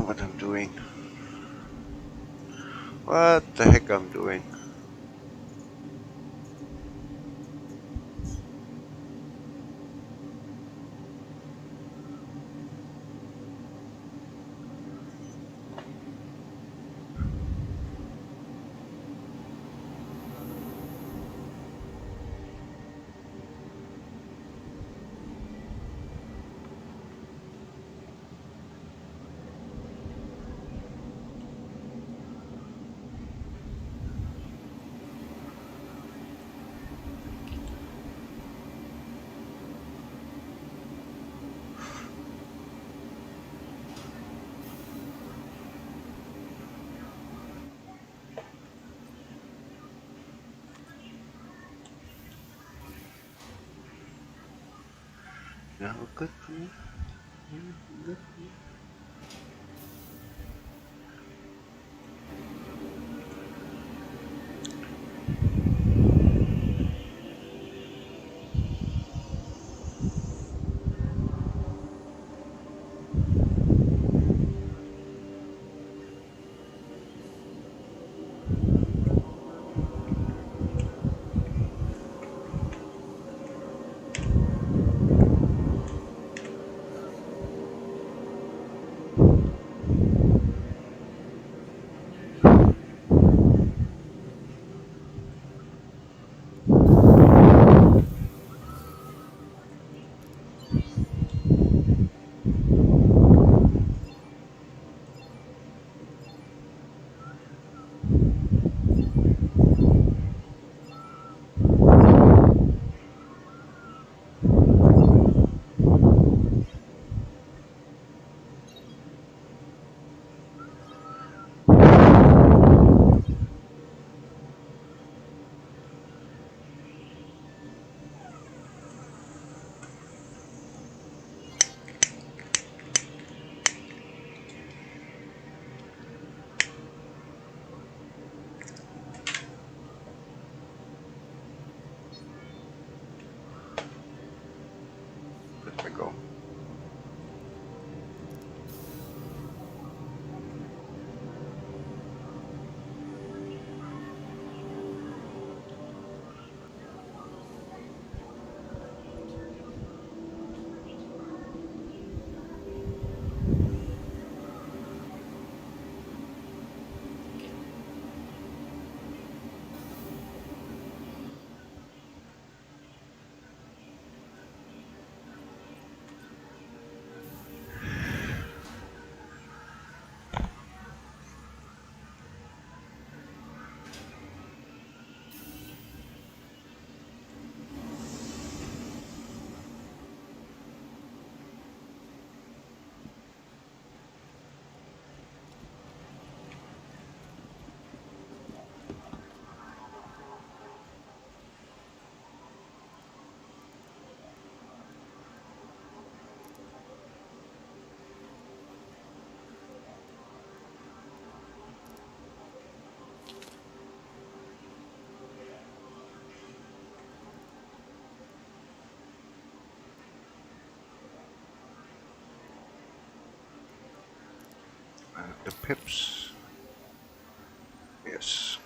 what I'm doing. What the heck I'm doing? No, good for me. Good. Let me go. The pips. Yes.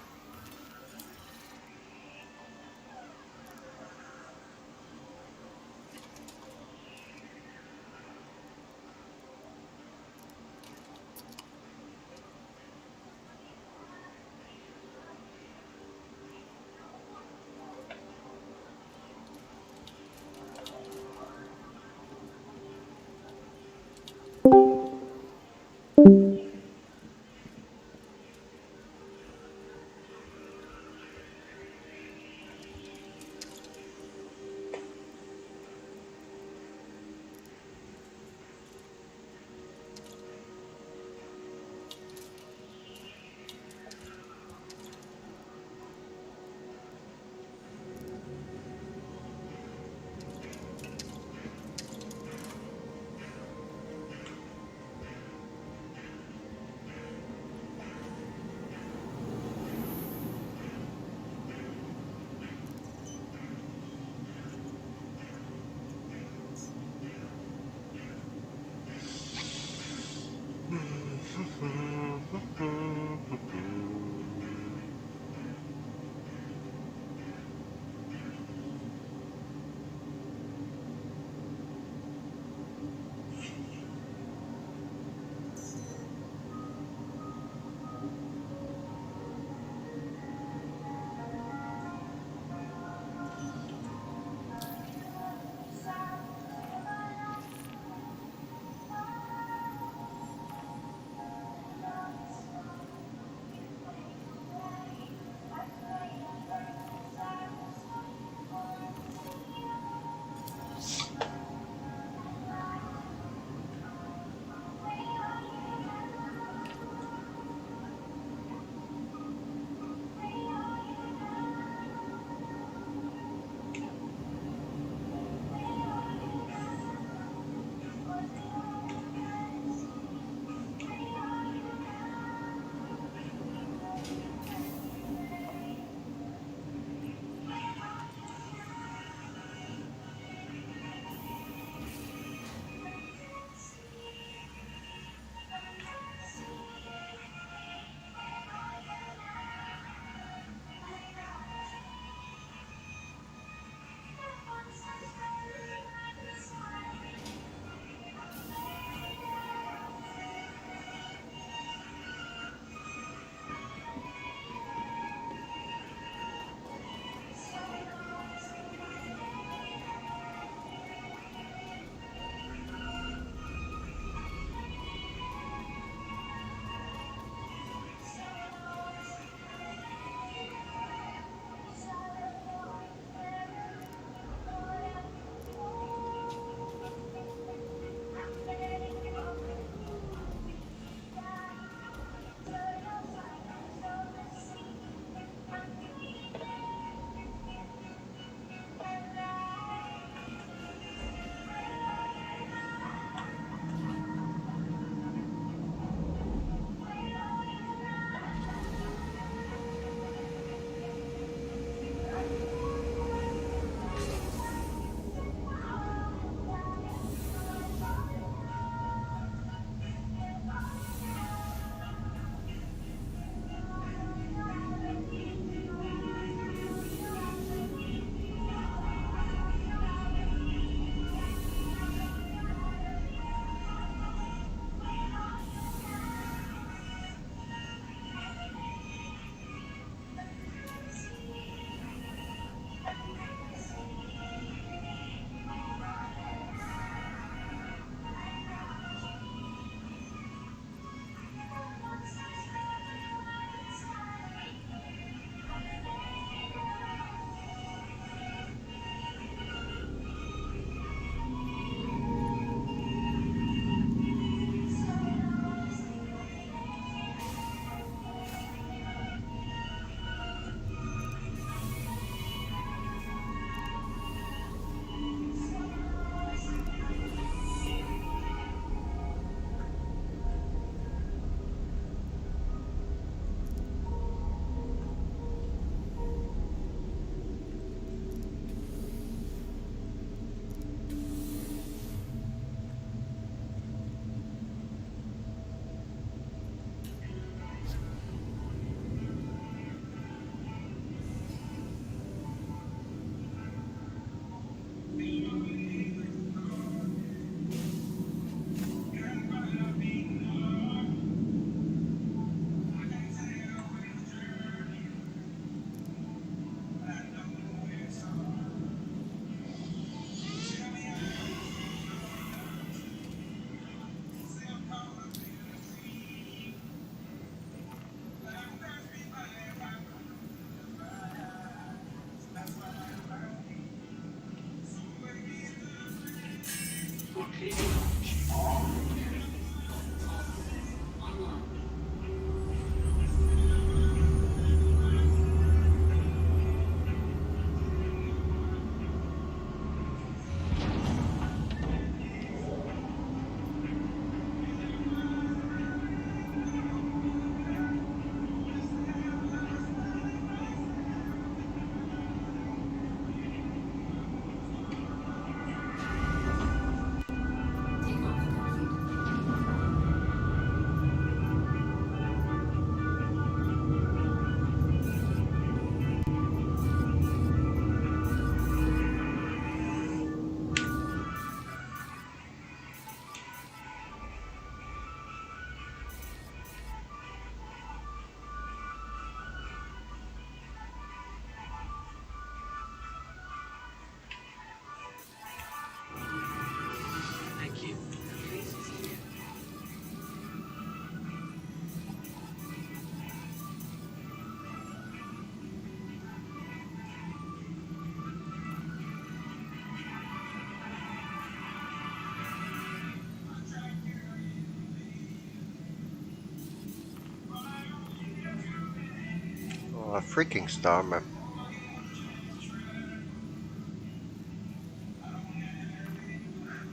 A freaking star map.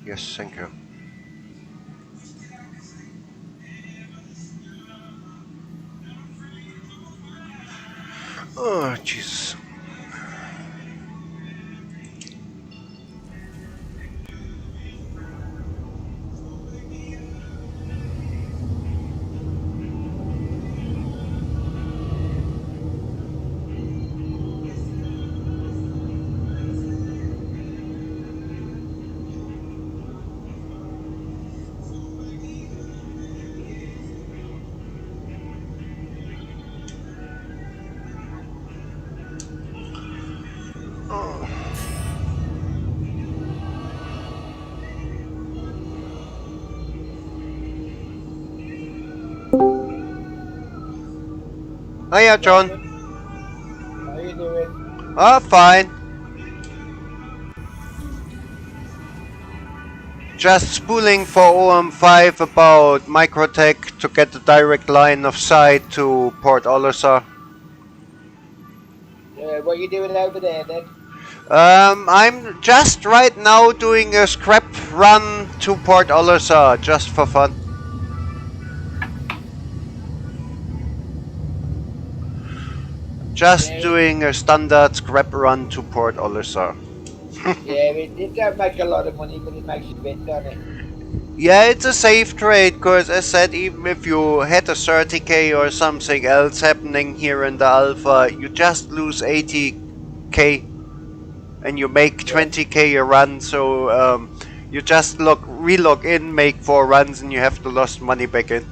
Yes, thank you. Oh, Jesus. Oh. Hiya, John. How you doing? Oh, fine. Just spooling for OM5 about Microtech to get the direct line of sight to Port Olisar. What are you doing over there then? I'm just right now doing a scrap run to Port Olisar, just for fun. Just doing a standard scrap run to Port Olisar. Yeah, it don't make a lot of money, but it makes a bit, don't it? Yeah, it's a safe trade, because as said, even if you had a 30k or something else happening here in the alpha, you just lose 80k and you make 20k a run, so you just re-log in, make 4 runs, and you have the lost money back in.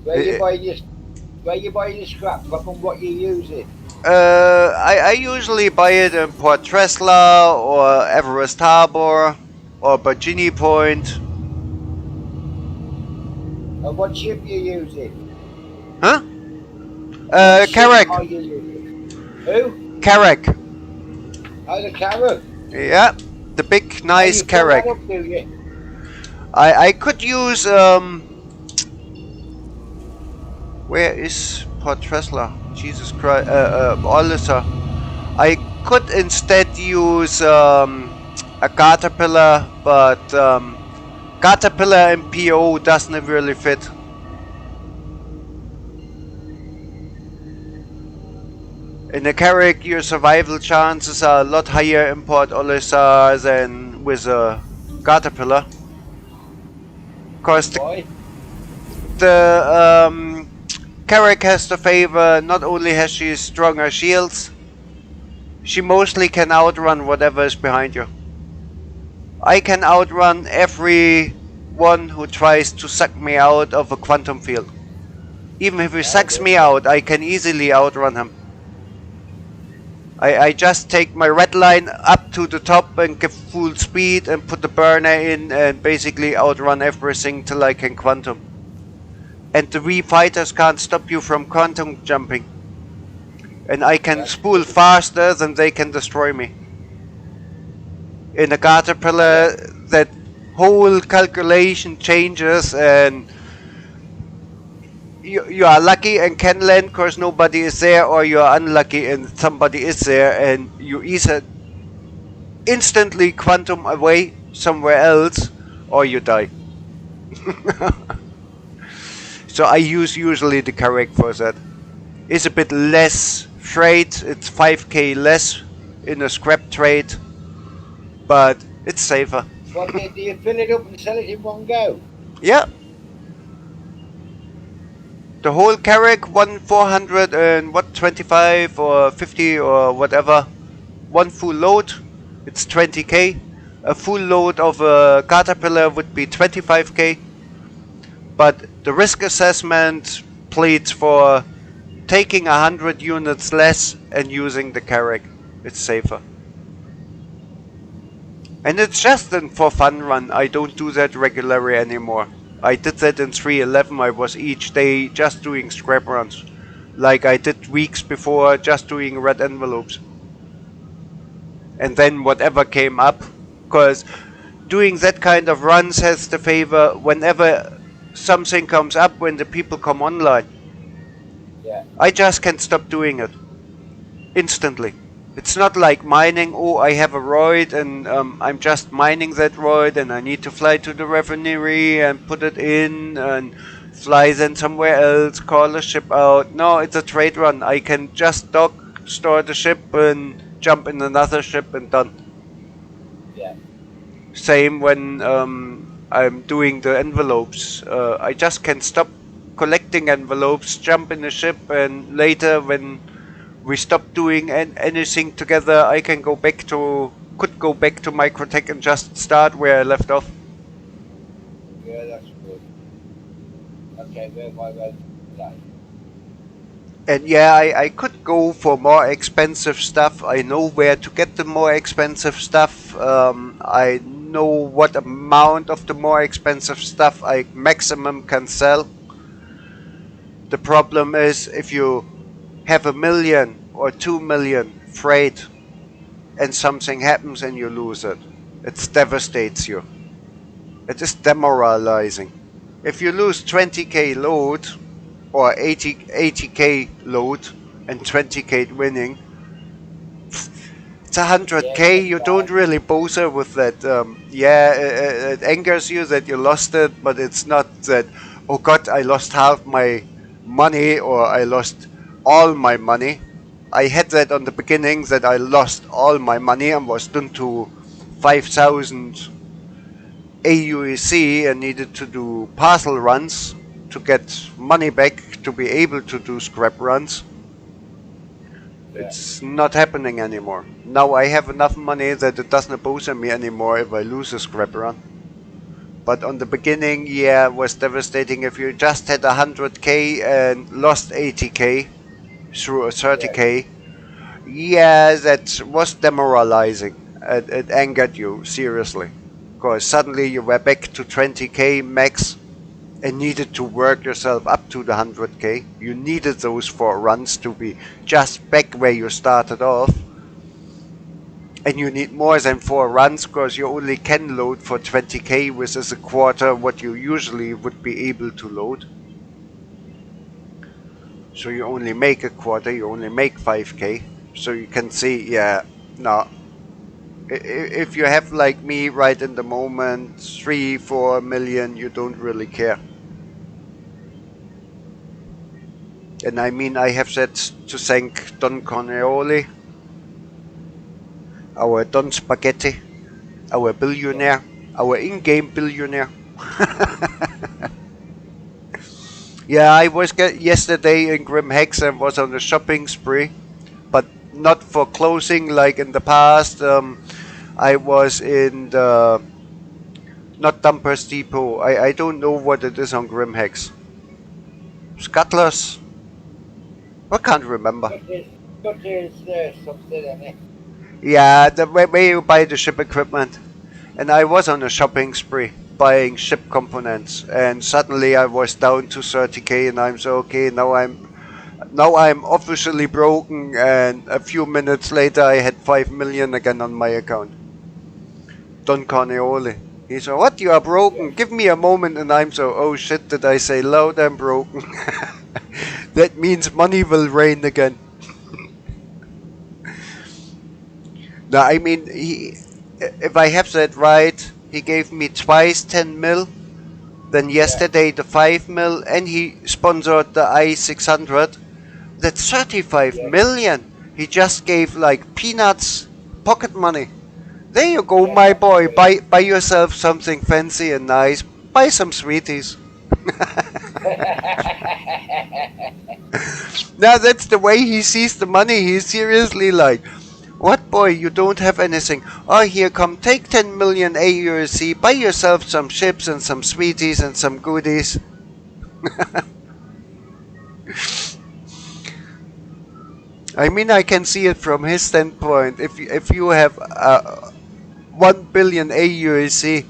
Where you buy your scrap from and what you use it? I usually buy it in Port Tresla or Everest Harbor or Virginia Point. And what ship you use it? Huh? Carrack. Carrack. Who? Carrack. Oh, the Carrack. Yeah, the big nice Carrack. I could use where is Port Tresla? Jesus Christ, Olisar. I could instead use a Caterpillar, but Caterpillar and PO doesn't really fit. In a Carrack, your survival chances are a lot higher in Port Olisar than with a Caterpillar. Cause the Carrack has the favor, not only has she stronger shields, she mostly can outrun whatever is behind you. I can outrun everyone who tries to suck me out of a quantum field. Even if he sucks me out, I can easily outrun him. I just take my red line up to the top and give full speed and put the burner in and basically outrun everything till I can quantum. And the V fighters can't stop you from quantum jumping. And I can spool faster than they can destroy me. In a Caterpillar, that whole calculation changes, and you are lucky and can land because nobody is there, or you are unlucky and somebody is there, and you either instantly quantum away somewhere else or you die. So I use usually the Carrack for that. It's a bit less freight, it's 5k less in a scrap trade, but it's safer. What, do you fill it up and sell it in one go? Yeah. The whole Carrack, 400 and what, 25 or 50 or whatever, one full load, it's 20k. A full load of a Caterpillar would be 25k. But the risk assessment pleads for taking 100 units less and using the Carrack. It's safer. And it's just a for fun run. I don't do that regularly anymore. I did that in 3.11. I was each day just doing scrap runs. Like I did weeks before, just doing red envelopes. And then whatever came up. Because doing that kind of runs has the favor whenever something comes up, when the people come online. Yeah. I just can't stop doing it instantly. It's not like mining. Oh, I have a roid and I'm just mining that roid and I need to fly to the refinery and put it in and fly then somewhere else, call the ship out. No, it's a trade run. I can just dock, store the ship and jump in another ship and done. Yeah. Same when I'm doing the envelopes. I just can stop collecting envelopes, jump in the ship, and later when we stop doing anything together, I can go back to Microtech and just start where I left off. Yeah, that's good. Okay, where am I going today? And yeah, I could go for more expensive stuff. I know where to get the more expensive stuff. I know what amount of the more expensive stuff I maximum can sell. The problem is if you have 1 million or 2 million freight and something happens and you lose it, it devastates you. It is demoralizing. If you lose 20k load or 80k load and 20k winning, it's Yeah, 100k. that's You don't bad. really bother with that. Yeah, it angers you that you lost it, but it's not that, oh god, I lost half my money or I lost all my money. I had that on the beginning that I lost all my money and was done to 5,000 AUEC and needed to do parcel runs to get money back to be able to do scrap runs. Yeah. It's not happening anymore. Now I have enough money that it doesn't bother me anymore if I lose a scrap run. But on the beginning, yeah, it was devastating. If you just had 100k and lost 80k through a Yeah. 30k, yeah, that was demoralizing. It angered you, seriously. Because suddenly you were back to 20k max and needed to work yourself up to the 100k. You needed those 4 runs to be just back where you started off. And you need more than 4 runs because you only can load for 20k, which is a quarter what you usually would be able to load. So you only make a quarter, you only make 5k. So you can see, yeah, no. If you have like me right in the moment, 3-4 million, you don't really care. And I mean, I have that to thank Don Corneoli, our Don Spaghetti, our billionaire, our in-game billionaire. Yeah, I was yesterday in Grim Hex and was on a shopping spree, but not for clothing like in the past. I was in the, not Dumpers Depot. I don't know what it is on Grim Hex. Scuttlers? I can't remember. Good is something in it. Yeah, the where you buy the ship equipment. And I was on a shopping spree buying ship components, and suddenly I was down to 30k, and I'm so okay. Now I'm officially broken, and a few minutes later I had 5 million again on my account. Don Corneoli. He said, "What? You are broken? Yeah. Give me a moment." And I'm so, oh shit! Did I say loud? I'm broken. That means money will rain again. No, I mean, if I have that right, he gave me twice 10 mil. Then yesterday the 5 mil, and he sponsored the i600. That's 35 Yeah. million. He just gave like peanuts, pocket money. There you go, Yeah, my that's boy. good. Buy yourself something fancy and nice. Buy some sweeties. Now that's the way he sees the money. He's seriously like, what boy, you don't have anything. Oh, here, come, take 10 million AUC, buy yourself some chips and some sweeties and some goodies. I mean, I can see it from his standpoint. If you have 1 billion AUC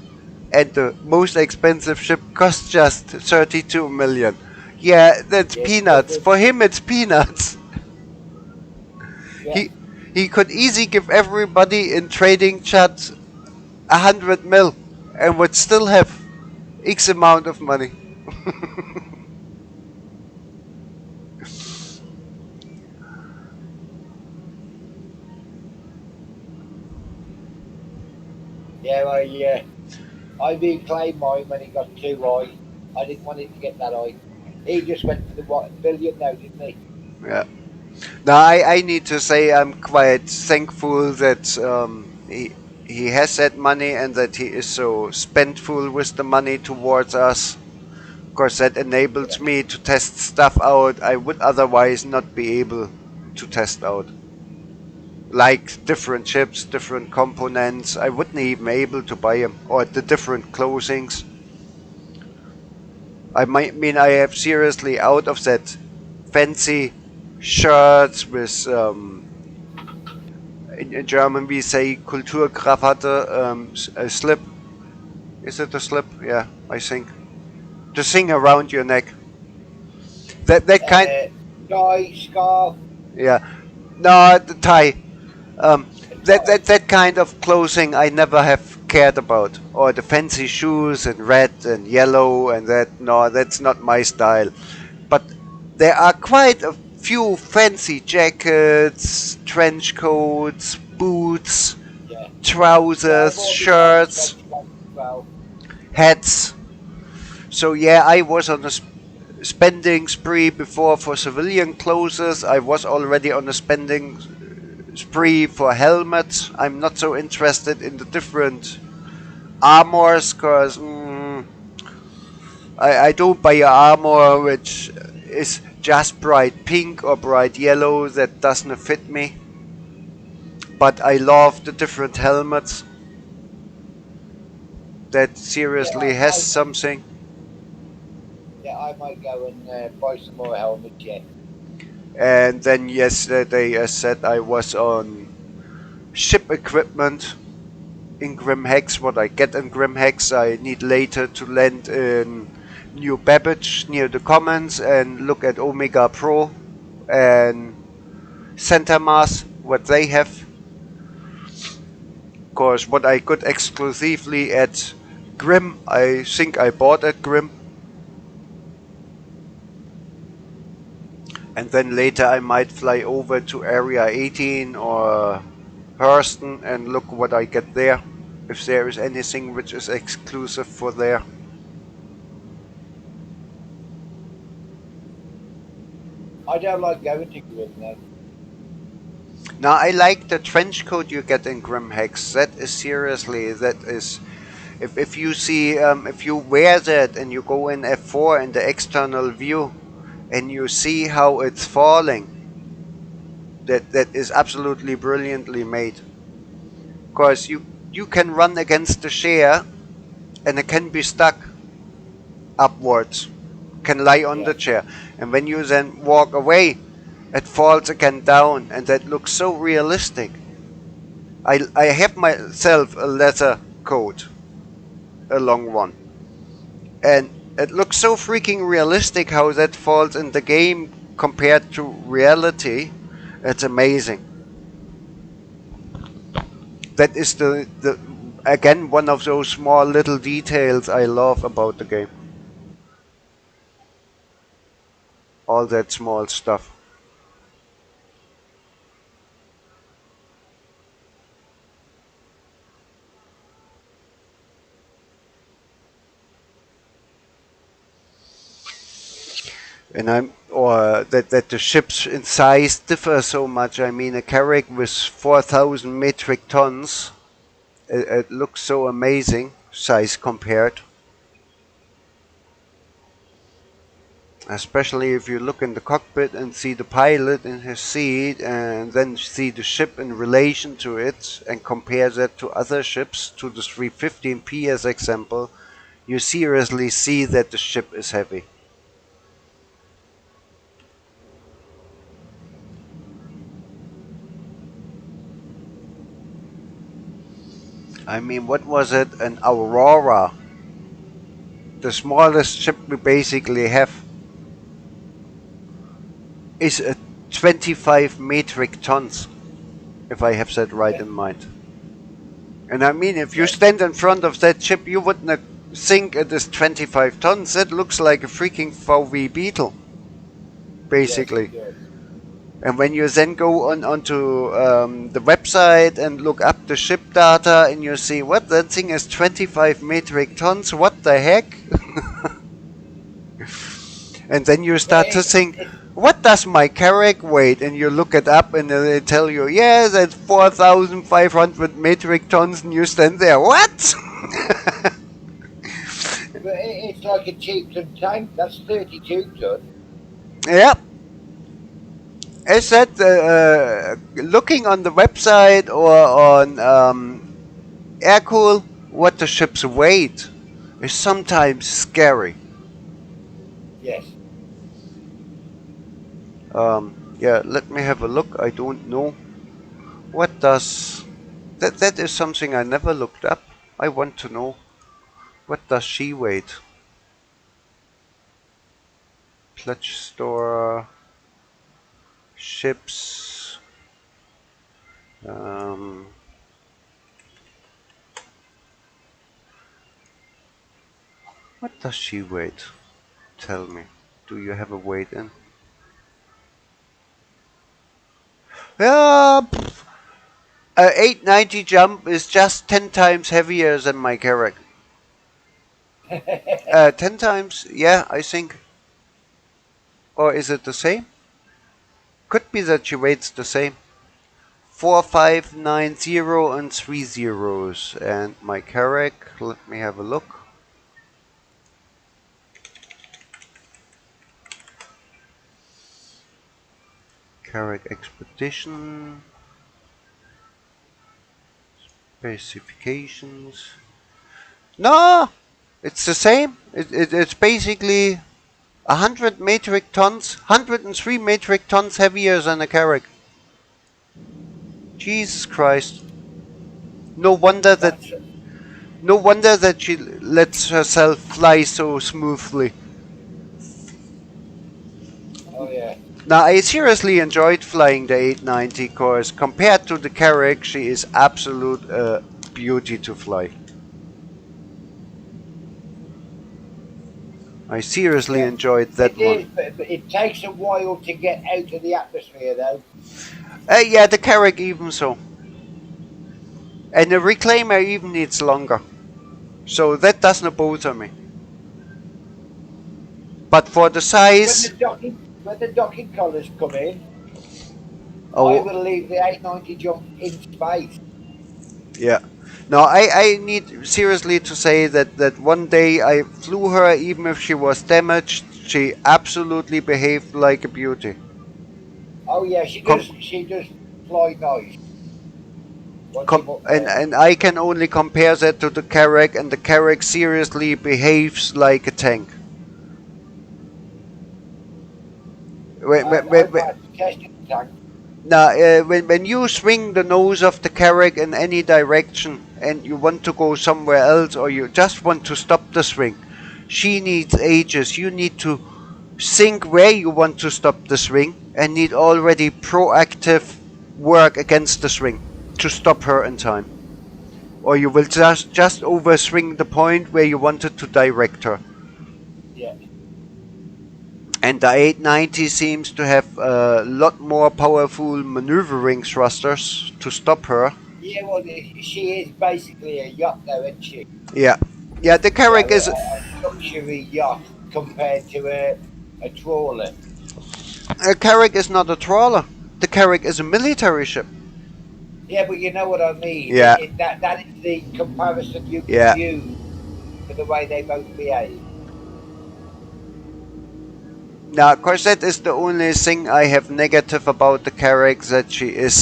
and the most expensive ship costs just 32 million. Yeah, that's Yeah, peanuts. For him, it's peanuts. yeah, He he could easily give everybody in trading chat 100 mil and would still have X amount of money. Yeah, I reclaimed mine when it got too high. I didn't want it to get that high. He just went for the what, billion now, didn't he? Yeah. Now I need to say I'm quite thankful that he has that money and that he is so spendful with the money towards us. Of course, that Yeah, enables me to test stuff out I would otherwise not be able to test out. Like different chips, different components. I wouldn't even be able to buy them. Or the different closings. I might mean I have seriously out of that fancy shirts with in German we say Kulturkrawatte, a slip. Is it a slip? Yeah, I think. The thing around your neck. That kind. Guy, scarf, Yeah. No, the tie. Um, a that, tie. that that kind of clothing I never have cared about, or the fancy shoes in red and yellow and that. No, that's not my style. But there are quite a few fancy jackets, trench coats, boots, Yeah. Yeah, I trousers, bought me one shirts, trench coat as well. hats. So yeah, I was on a spending spree before for civilian clothes. I was already on a spending spree for helmets. I'm not so interested in the different armors because I don't buy a armor which is just bright pink or bright yellow. That doesn't fit me. But I love the different helmets. That Yeah, seriously has something. I might go and buy some more helmets. Yeah, And then yesterday, I said I was on ship equipment in Grimhex. What I get in Grimhex, I need later to land in New Babbage near the Commons and look at Omega Pro and Santa Mars, what they have. Of course, what I got exclusively at Grim, I think I bought at Grim. And then later I might fly over to Area 18 or Hurston and look what I get there. If there is anything which is exclusive for there. I don't like going to Grim now. Now I like the trench coat you get in Grimhex. That is seriously, that is, if you see, if you wear that and you go in F4 in the external view and you see how it's falling, that is absolutely brilliantly made. Because you can run against the shear and it can be stuck upwards, can lie on Yeah, the chair, and when you then walk away, it falls again down, and that looks so realistic. I have myself a leather coat, a long one, and it looks so freaking realistic how that falls in the game compared to reality. It's amazing. That is the again one of those small little details I love about the game. All that small stuff. And I'm or that the ships in size differ so much. I mean, a carrack with 4,000 metric tons, it looks so amazing, size compared. Especially if you look in the cockpit and see the pilot in his seat, and then see the ship in relation to it, and compare that to other ships, to the 315P as example, you seriously see that the ship is heavy. I mean, what was it? An Aurora, the smallest ship we basically have, is a 25 metric tons, if I have that right yeah, in mind. And I mean, if you yeah, stand in front of that ship, you wouldn't think it is 25 tons. That looks like a freaking VW Beetle, yes, basically. it does. And when you then go onto the website and look up the ship data, and you see what that thing is 25 metric tons. What the heck? And then you start to think, what does my carrack weight? And you look it up, and they tell you, yeah, that's 4,500 metric tons, and you stand there, what? It's like a cheapsome tank. That's 32 ton. Yeah. I said, looking on the website or on Aircool, what the ship's weight is sometimes scary. Yes. Yeah, let me have a look. I don't know. What does... That is something I never looked up. I want to know. What does she weight? Pledge store... Ships... what does she weight? Tell me. Do you have a weight in? Yeah, a 890 jump is just 10 times heavier than my carrack. 10 times, yeah, I think. Or is it the same? Could be that she weights the same. 4590 and 3 zeros. And my carrack, let me have a look. Carrack expedition. Specifications. No! It's the same. It's basically 100 metric tons, 103 metric tons heavier than a carrack. Jesus Christ. No wonder that she lets herself fly so smoothly. Oh yeah. Now, I seriously enjoyed flying the 890 because compared to the carrack, she is absolute beauty to fly. I seriously enjoyed that one. But it takes a while to get out of the atmosphere, though. Yeah, the carrack even so. And the reclaimer even needs longer. So that doesn't bother me. But for the size... When the docking collars come in, I will leave the 890 jump in space. Yeah. Now, I need seriously to say that one day I flew her, even if she was damaged, she absolutely behaved like a beauty. Oh yeah, she does fly nice. And I can only compare that to the carrack, and the carrack seriously behaves like a tank. Now, when you swing the nose of the carrack in any direction and you want to go somewhere else, or you just want to stop the swing, she needs ages. You need to think where you want to stop the swing and need already proactive work against the swing to stop her in time. Or you will just overswing the point where you wanted to direct her. Yeah. And the 890 seems to have a lot more powerful maneuvering thrusters to stop her. Yeah, well, she is basically a yacht though, isn't she? Yeah. Yeah, the carrack is a luxury yacht compared to a trawler. A carrack is not a trawler. The carrack is a military ship. Yeah, but you know what I mean. Yeah. That is the comparison you can use for the way they both behave. Now, of course, that is the only thing I have negative about the carrack, that she is,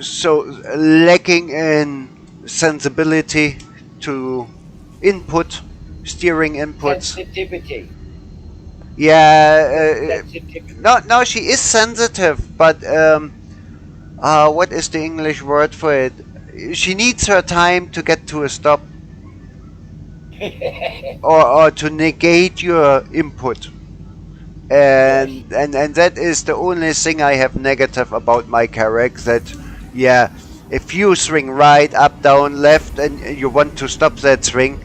so lacking in sensibility to steering inputs. Sensitivity. Yeah, no, she is sensitive, but what is the English word for it? She needs her time to get to a stop. or to negate your input, and that is the only thing I have negative about my carrack. That if you swing right, up, down, left, and you want to stop that swing,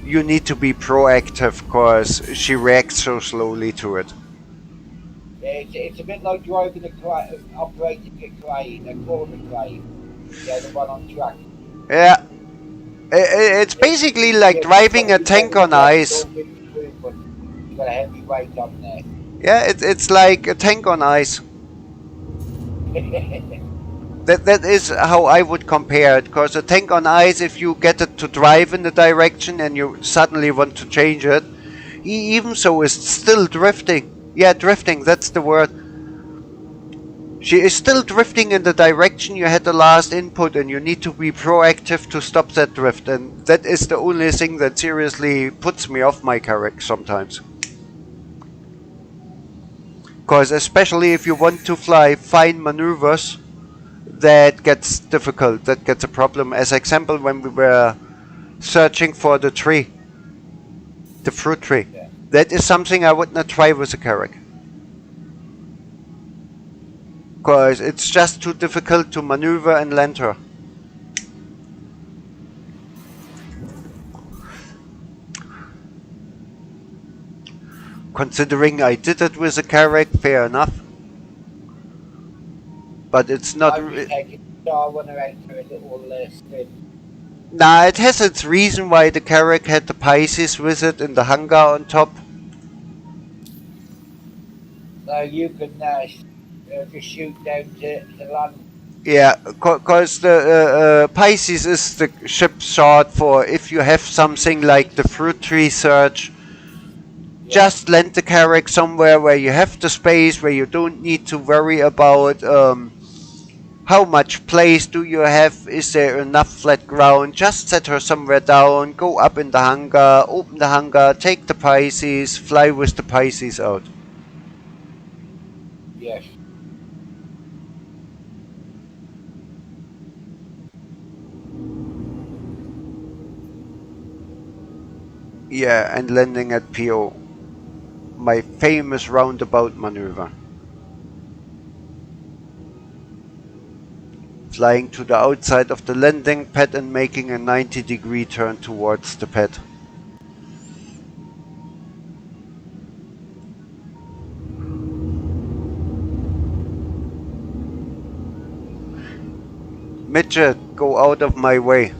you need to be proactive because she reacts so slowly to it. It's a bit like driving operating a crane, a crawler crane. Yeah, the one on track. Yeah, it's It, basically like driving a you tank very on ice. gentle with the movement. You got a heavy weight on there. Yeah, it's like a tank on ice. That is how I would compare it. Because a tank on ice, if you get it to drive in the direction and you suddenly want to change it, even so, is still drifting. Yeah, drifting. That's the word. She is still drifting in the direction you had the last input, and you need to be proactive to stop that drift. And that is the only thing that seriously puts me off my character sometimes. Because especially if you want to fly fine maneuvers, that gets difficult. That gets a problem. As example, when we were searching for the tree, the fruit tree, Yeah. that is something I would not try with a Carrack. Because it's just too difficult to maneuver and land her. Considering I did it with a Carrack, fair enough. But it's not. I'm just taking Darwin around for a little spin. Nah, it has its reason why the Carrack had the Pisces with it in the hangar on top. So you can just shoot down to land. Yeah, because the Pisces is the ship short for if you have something like the fruit tree search. Yeah, Just land the Carrack somewhere where you have the space, where you don't need to worry about how much place do you have, is there enough flat ground. Just set her somewhere down, go up in the hangar, open the hangar, take the Pisces, fly with the Pisces out. yes. Yeah, and landing at PO. My famous roundabout maneuver. Flying to the outside of the landing pad and making a 90-degree turn towards the pad. Midget, go out of my way.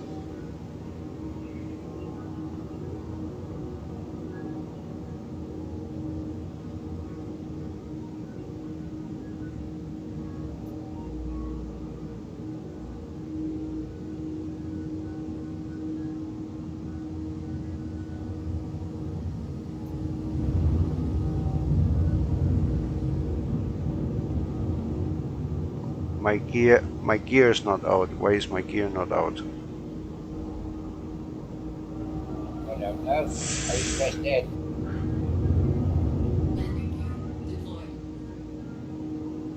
My gear is not out. Why is my gear not out? I don't know. I pressed N.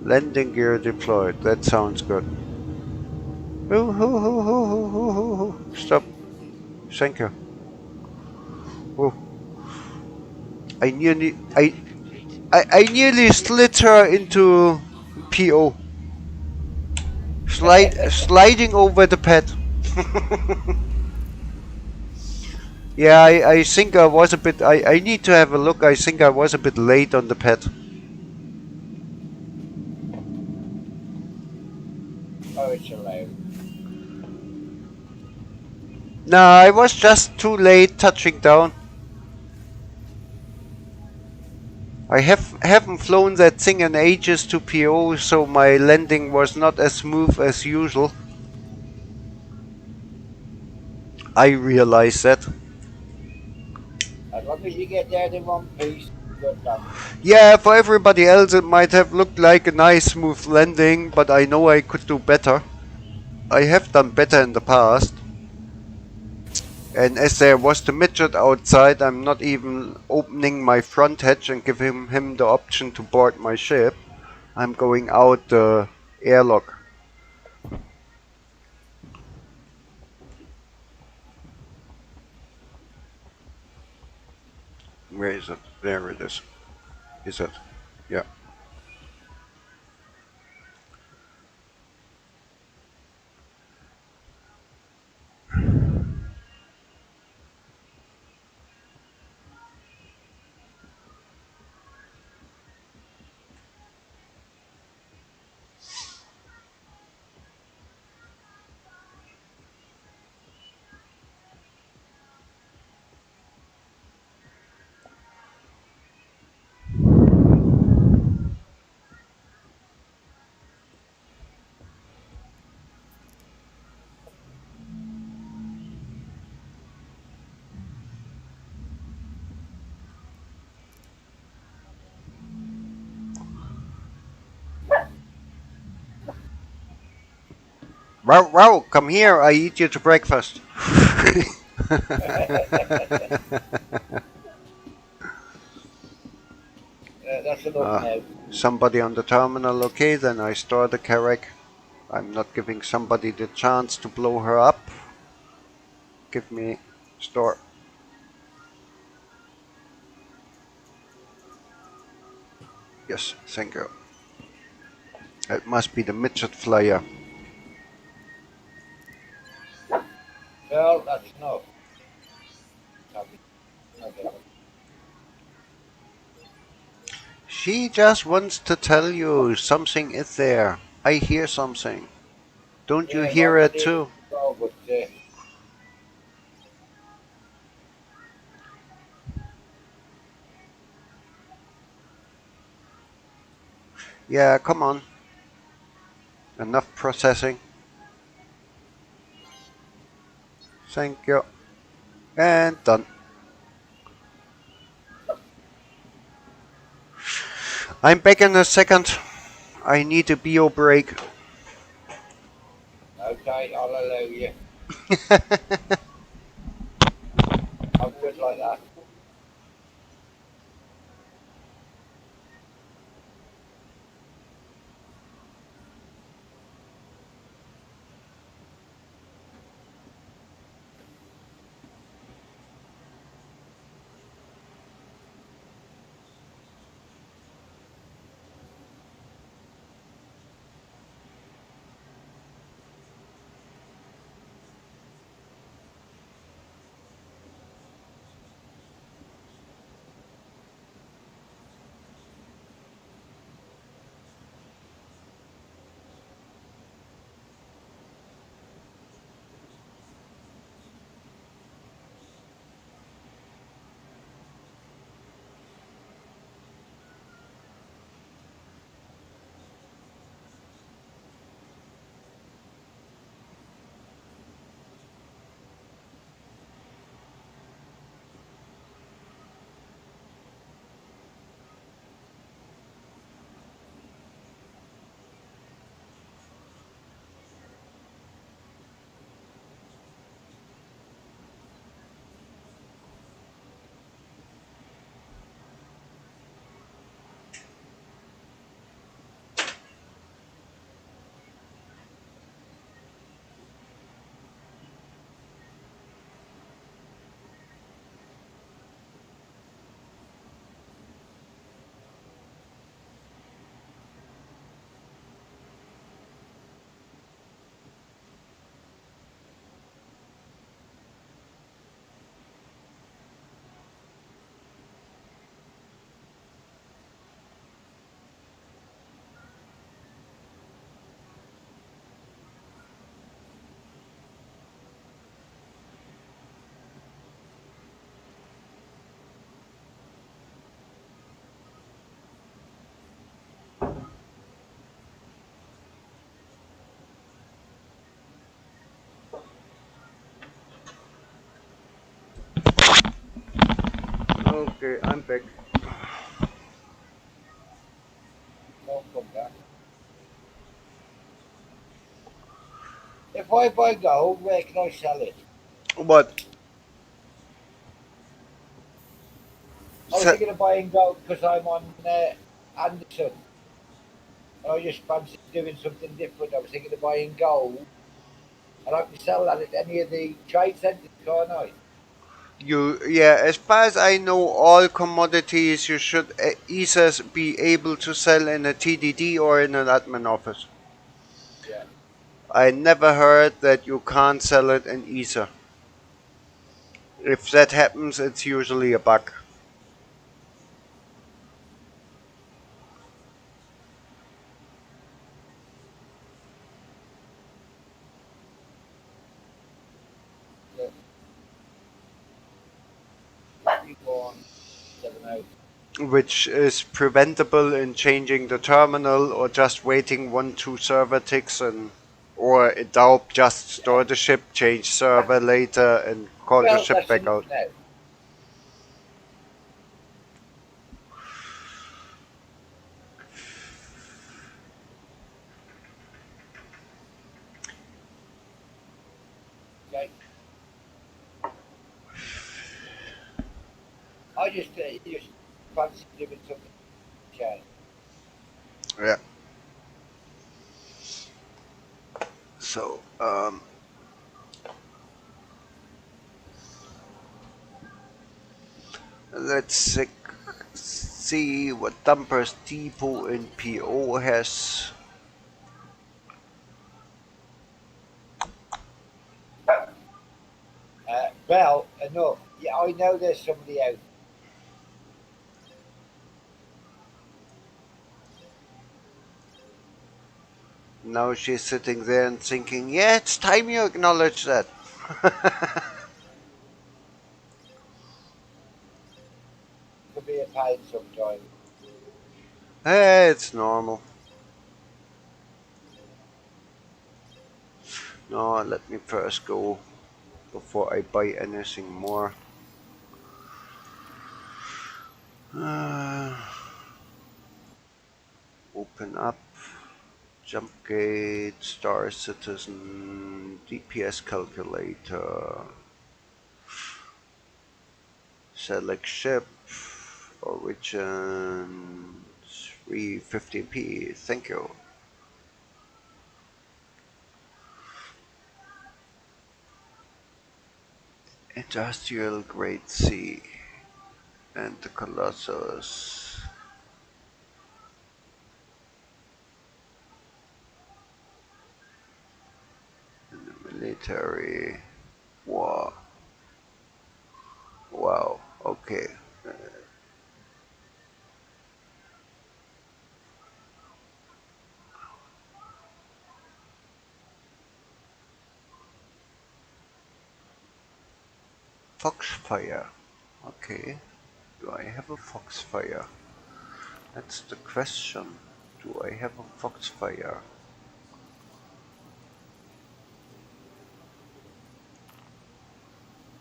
Landing gear deployed. That sounds good. Stop. Thank you. Oh, I nearly, I nearly slid her into PO. Sliding over the pad. Yeah, I think I was a bit. I need to have a look. I think I was a bit late on the pad. Oh, it's allowed. Nah, I was just too late touching down. I haven't flown that thing in ages to PO, so my landing was not as smooth as usual. I realize that. As long as you get there in one piece, good luck. Yeah, for everybody else it might have looked like a nice smooth landing, but I know I could do better. I have done better in the past. And as there was the midget outside, I'm not even opening my front hatch and giving him the option to board my ship. I'm going out the airlock. Where is it? There it is. Is it? Yeah. Wow, wow, come here, I eat you to breakfast. That's enough uh, now. Somebody on the terminal, okay, then I store the Carrack. I'm not giving somebody the chance to blow her up. Give me store. Yes, thank you. It must be the midget flyer. Well, that's enough. Okay. She just wants to tell you something is there. I hear something. Don't you Yeah, hear well, I it did too? as well, but Yeah, come on. Enough processing. Thank you. And done. I'm back in a second. I need a bio break. okay, I'll allow you. I'm good like that. Okay, I'm back. Don't come back. If I buy gold, where can I sell it? What? I was Se- thinking of buying gold because I'm on Anderson. And I just fancy doing something different. I was thinking of buying gold, and I can sell that at any of the trade centres, can't I? yeah, as far as I know, all commodities you should either be able to sell in a TDD or in an admin office. Yeah. I never heard that you can't sell it in Ether. If that happens, it's usually a bug. Yeah. 3170. Which is preventable in changing the terminal or just waiting 1-2 server ticks and or doubt just Yeah. store the ship, change server later and call the Well, ship that's back enough out. now. I just fancy doing something. Yeah. Yeah. So, let's see what Dumpers Depot in PO has. Well, enough. Yeah, I know there's somebody out. Now she's sitting there and thinking, yeah, it's time you acknowledge that. Could be a pain sometimes. Hey, it's normal. No, let me first go before I buy anything more. Uh, open up. Jump gate, Star Citizen, DPS calculator, select ship, origin 350p, thank you. Industrial grade C, and the Colossus, and the military, wow, wow, okay. Foxfire, okay. Do I have a Foxfire? That's the question. Do I have a Foxfire?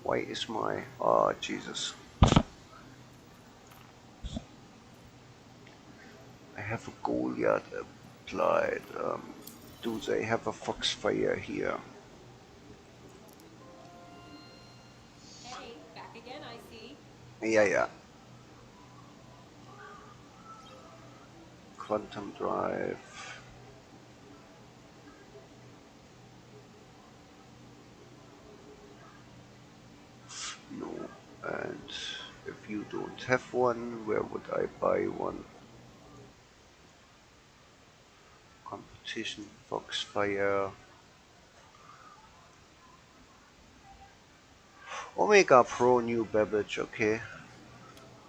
Why is my... Oh, Jesus. I have a Goliath applied. Do they have a Foxfire here? Hey, back again, I see. Yeah, yeah. Quantum Drive. No. And if you don't have one, where would I buy one? Competition, Foxfire. Omega Pro, new Babbage, okay.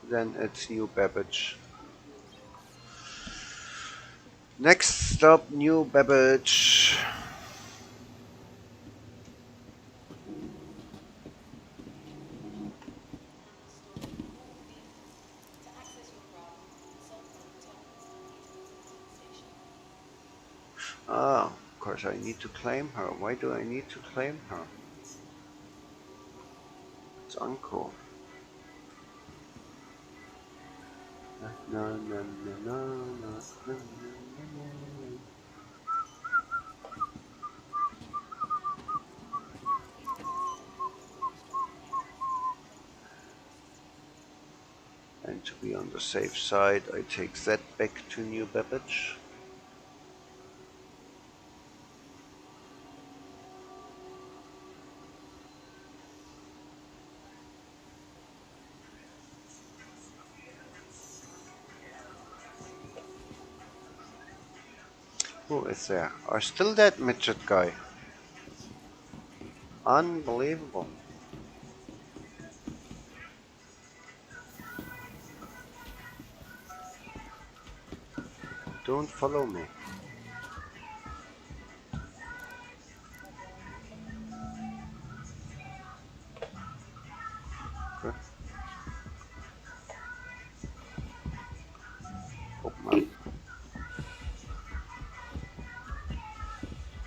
Then it's new Babbage. Next stop, new Babbage. To access your prop, consult one of the top station. Ah, of course I need to claim her. Why do I need to claim her? It's uncool. No, no, no, no, no, no, no. And to be on the safe side, I take that back to New Babbage. Who is there? Are still that midget guy? Unbelievable. Don't follow me. Okay. Open up.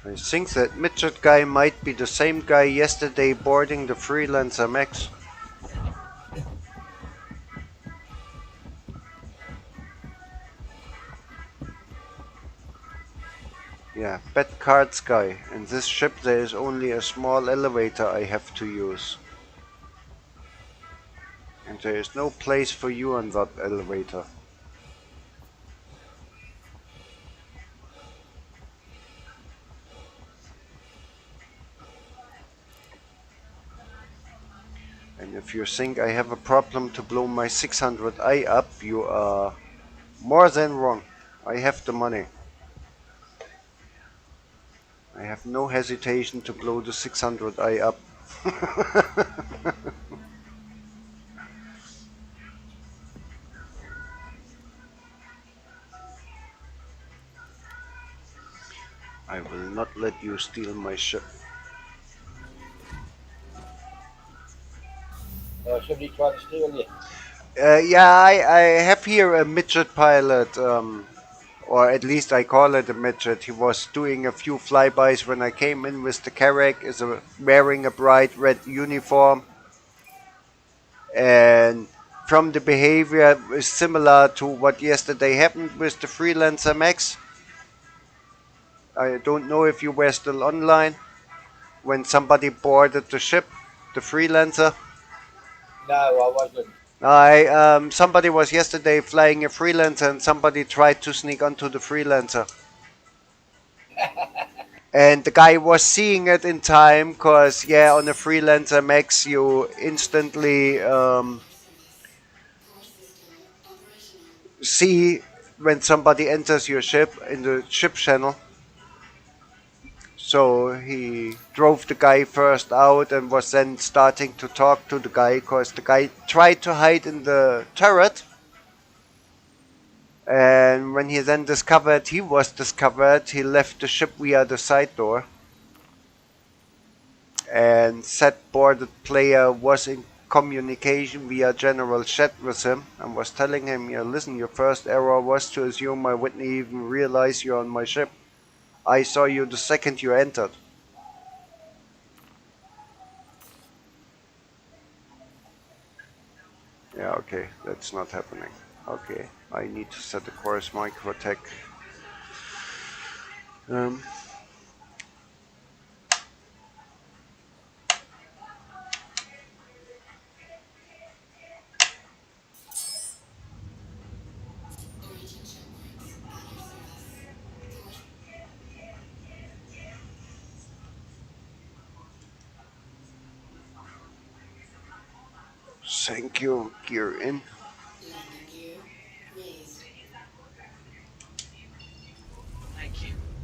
I think that midget guy might be the same guy yesterday boarding the Freelancer Max. Yeah, bad cards guy. In this ship there is only a small elevator I have to use. And There is no place for you on that elevator. And if you think I have a problem to blow my 600i up, you are more than wrong. I have the money. I have no hesitation to blow the 600i up. I will not let you steal my ship. Somebody trying to steal you. Yeah, I have here a midget pilot, or at least I call it a midget. He was doing a few flybys when I came in with the Carrack, wearing a bright red uniform, and from the behavior is similar to what yesterday happened with the Freelancer Max. I don't know if you were still online when somebody boarded the ship, the Freelancer. No, I wasn't. Somebody was yesterday flying a Freelancer and somebody tried to sneak onto the Freelancer. And the guy was seeing it in time because, yeah, on a Freelancer Max you instantly see when somebody enters your ship in the ship channel. So he drove the guy first out and was then starting to talk to the guy because the guy tried to hide in the turret. And when he then discovered he was discovered, he left the ship via the side door. And said boarded player was in communication via general chat with him and was telling him, yeah, listen, your first error was to assume I wouldn't even realize you're on my ship. I saw you the second you entered. Yeah, okay, that's not happening. Okay, I need to set the course microtech. Thank you, gear in.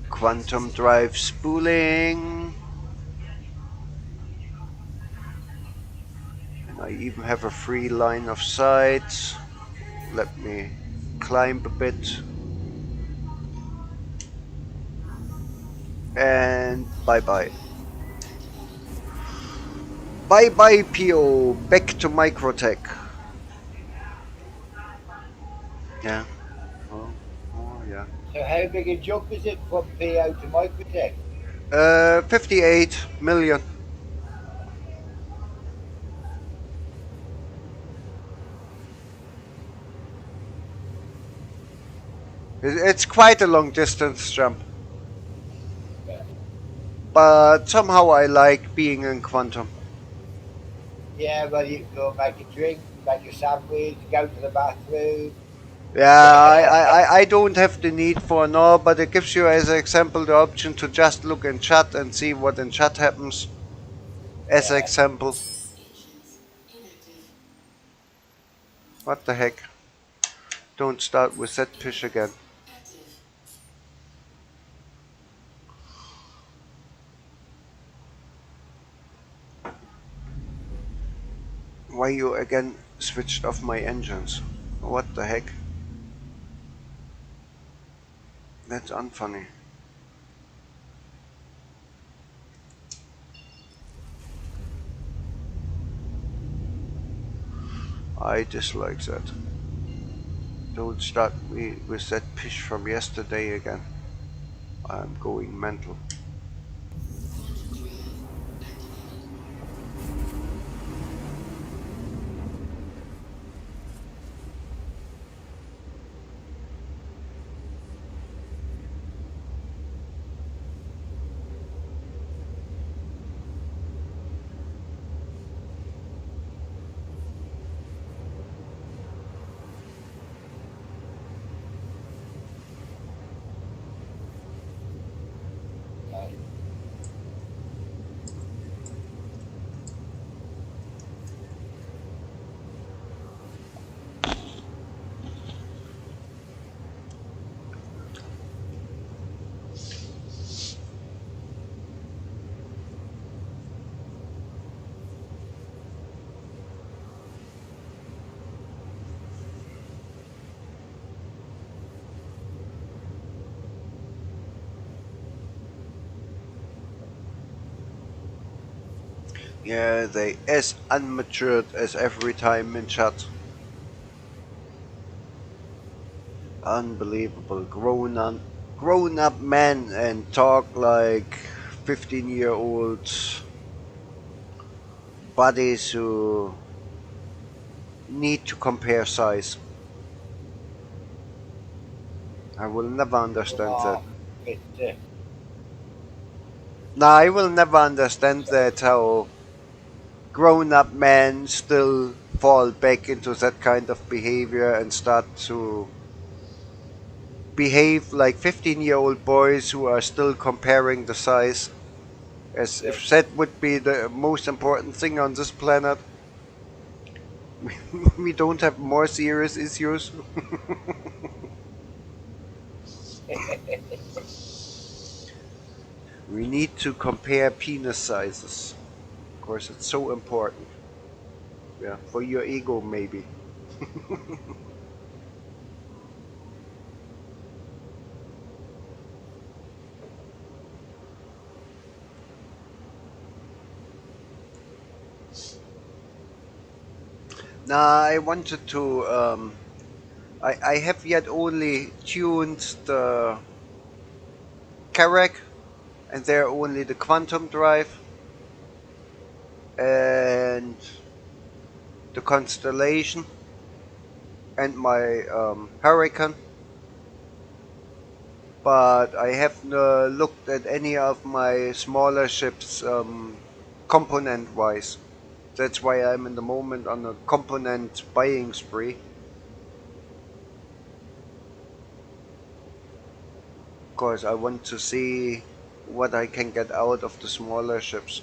Quantum drive spooling. And I even have a free line of sight. Let me climb a bit. And bye-bye. Bye-bye, PO. Back to Microtech. Yeah. Oh, yeah. So how big a jump is it from PO to Microtech? 58 million. It's quite a long distance jump. Yeah. But somehow I like being in quantum. Yeah, well, you can go make a drink, make a sandwich, go to the bathroom. Yeah, I don't have the need for no, but it gives you as an example the option to just look in chat and see what in chat happens. As an Yeah. example. What the heck? Don't start with that fish again. Why you again switched off my engines? What the heck? That's unfunny. I dislike that. Don't start me with that fish from yesterday again. I'm going mental. Yeah, they as unmatured as every time in chat. Unbelievable. Grown up men and talk like 15-year-old bodies who need to compare size. I will never understand that. Oh, it's Nah, I will never understand that how grown up men still fall back into that kind of behavior and start to behave like 15-year-old boys who are still comparing the size, as yes. if that would be the most important thing on this planet. We don't have more serious issues. We need to compare penis sizes. Of course, it's so important. Yeah, for your ego, maybe. Nah, I wanted to. I have yet only tuned the Karak, and there only the quantum drive and the constellation and my Hurricane. But I haven't looked at any of my smaller ships component wise. That's why I'm in the moment on a component buying spree. Because I want to see what I can get out of the smaller ships.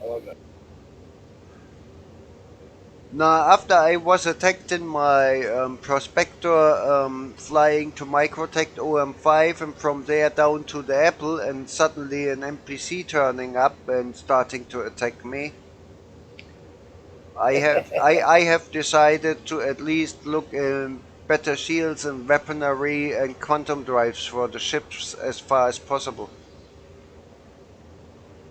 Oh, no. Now, after I was attacked in my Prospector, flying to Microtech OM5 and from there down to the Apple, and suddenly an NPC turning up and starting to attack me, I have decided to at least look in better shields and weaponry and quantum drives for the ships as far as possible.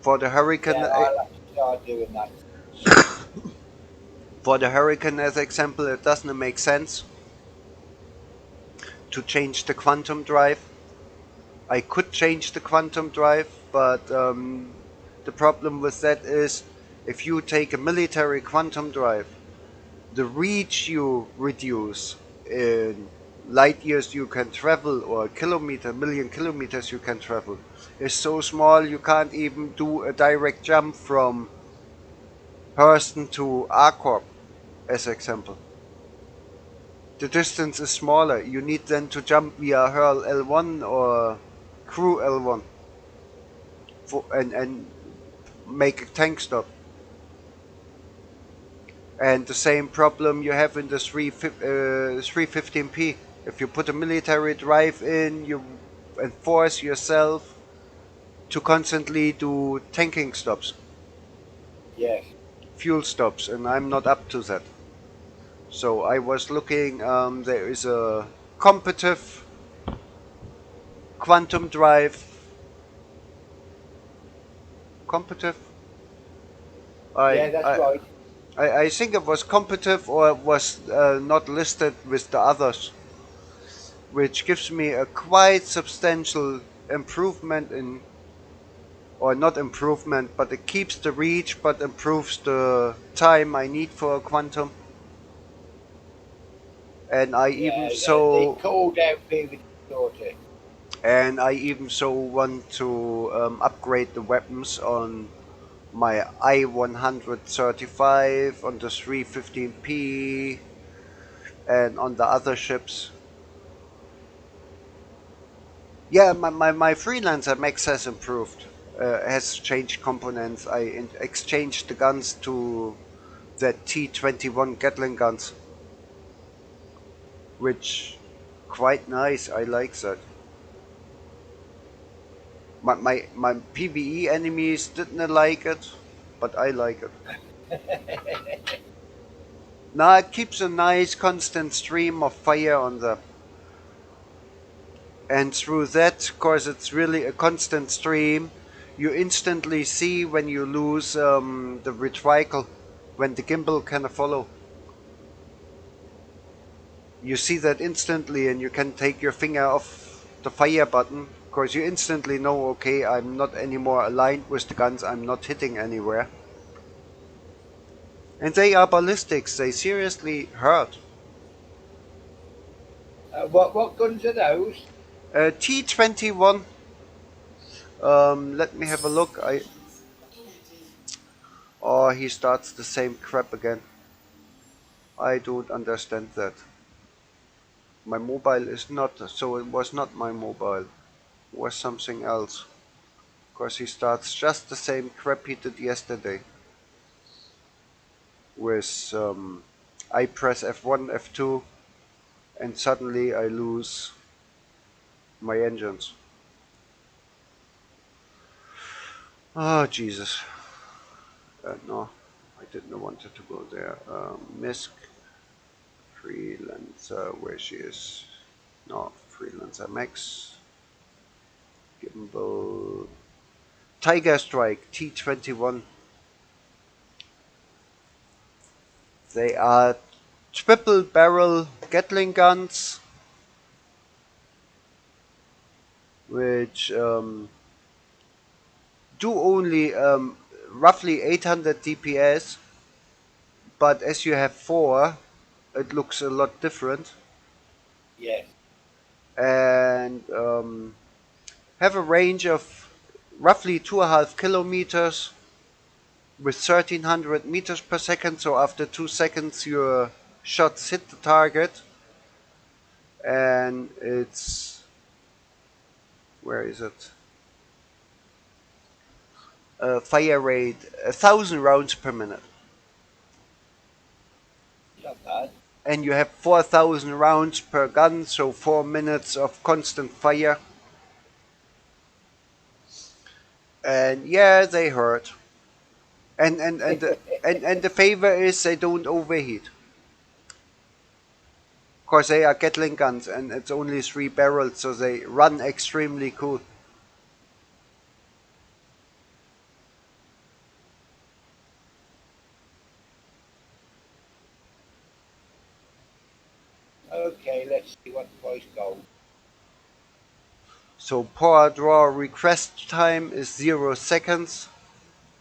For the Hurricane, Yeah, I'll have to start doing that soon. for the Hurricane as example, it doesn't make sense to change the quantum drive. I could change the quantum drive, but the problem with that is if you take a military quantum drive, the reach you reduce in light years you can travel or million kilometers you can travel is so small you can't even do a direct jump from Hurston to Arcorp as example. The distance is smaller. You need then to jump via Hurl L1 or Crew L1 and make a tank stop. And the same problem you have in the 315p. If you put a military drive in, you enforce yourself to constantly do tanking stops, Yes. fuel stops, and I'm not up to that. So I was looking, there is a competitive quantum drive. Competitive? I, Yeah, that's I, right. I think it was competitive or it was not listed with the others, which gives me a quite substantial improvement in, or not improvement, but it keeps the reach but improves the time I need for a quantum. And I even Yeah, the so cooldown period is shorter. and I even so want to upgrade the weapons on my I-135 on the 315p and on the other ships. Yeah, my freelancer max has improved. Has changed components. I exchanged the guns to the T21 Gatling guns, which quite nice. I like that. My PvE enemies didn't like it, but I like it. Now it keeps a nice constant stream of fire on them. And through that, of course, it's really a constant stream. you instantly see when you lose the retricle, when the gimbal cannot follow. You see that instantly, and you can take your finger off the fire button, because you instantly know, okay, I'm not anymore aligned with the guns, I'm not hitting anywhere. And they are ballistics, they seriously hurt. What guns are those? T21. Let me have a look. Oh, he starts the same crap again. I don't understand that. My mobile is not, so it was not my mobile. It was something else. Of course, he starts just the same crap he did yesterday. With I press F1, F2, and suddenly I lose my engines. Oh, Jesus. No, I didn't want it to go there. Misk, Freelancer, where she is. No, Freelancer Max. Gimbal. Tiger Strike T21. They are triple barrel Gatling guns, which do only roughly 800 DPS, but as you have four, it looks a lot different. Yes. And have a range of roughly 2.5 kilometers with 1300 meters per second. So after 2 seconds, your shots hit the target, and it's, where is it? Fire rate 1,000 rounds per minute. Not bad. And you have 4,000 rounds per gun, so 4 minutes of constant fire. And yeah, they hurt. And the favor is they don't overheat. Of course, they are Gatling guns, and it's only 3 barrels, so they run extremely cool. Okay, let's see what price goes. So power draw request time is 0 seconds.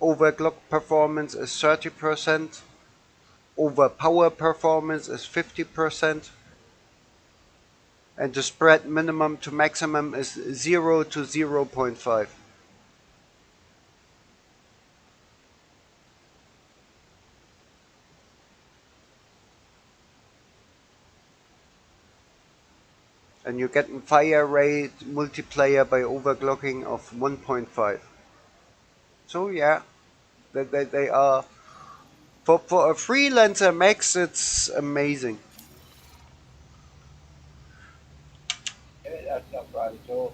Overclock performance is 30%. Overpower performance is 50%. And the spread minimum to maximum is 0 to 0.5. And you get a fire rate multiplier by overclocking of 1.5. So yeah, they are, for a freelancer max, it's amazing. Yeah, that's not bad at all.